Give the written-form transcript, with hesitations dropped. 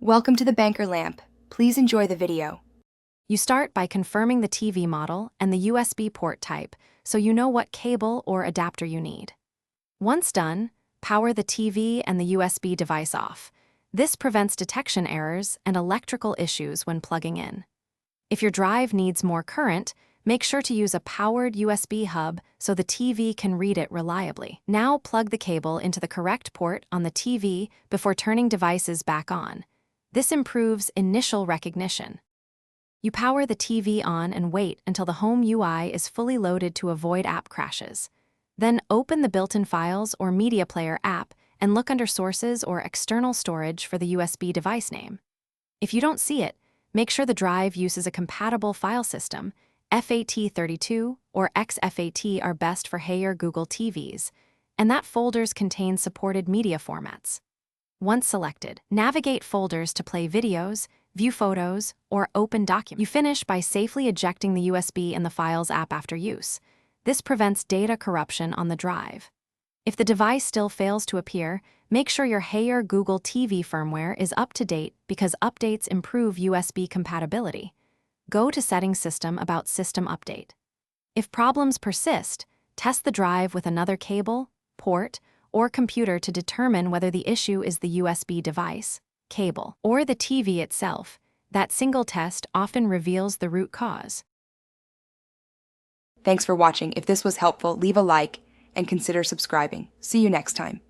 Welcome to the Banker Lamp. Please enjoy the video. You start by confirming the TV model and the USB port type so you know what cable or adapter you need. Once done, power the TV and the USB device off. This prevents detection errors and electrical issues when plugging in. If your drive needs more current, make sure to use a powered USB hub so the TV can read it reliably. Now plug the cable into the correct port on the TV before turning devices back on. This improves initial recognition. You power the TV on and wait until the home UI is fully loaded to avoid app crashes. Then open the built-in Files or Media Player app and look under Sources or External Storage for the USB device name. If you don't see it, make sure the drive uses a compatible file system. FAT32 or XFAT are best for Hey or Google TVs, and that folders contain supported media formats. Once selected, navigate folders to play videos, view photos, or open documents. You finish by safely ejecting the USB in the Files app after use. This prevents data corruption on the drive. If the device still fails to appear, make sure your Hey or Google TV firmware is up to date because updates improve USB compatibility. Go to Settings System about System Update. If problems persist, test the drive with another cable, port, or computer to determine whether the issue is the USB device, cable, or the TV itself. That single test often reveals the root cause. Thanks for watching. If this was helpful, leave a like and consider subscribing. See you next time.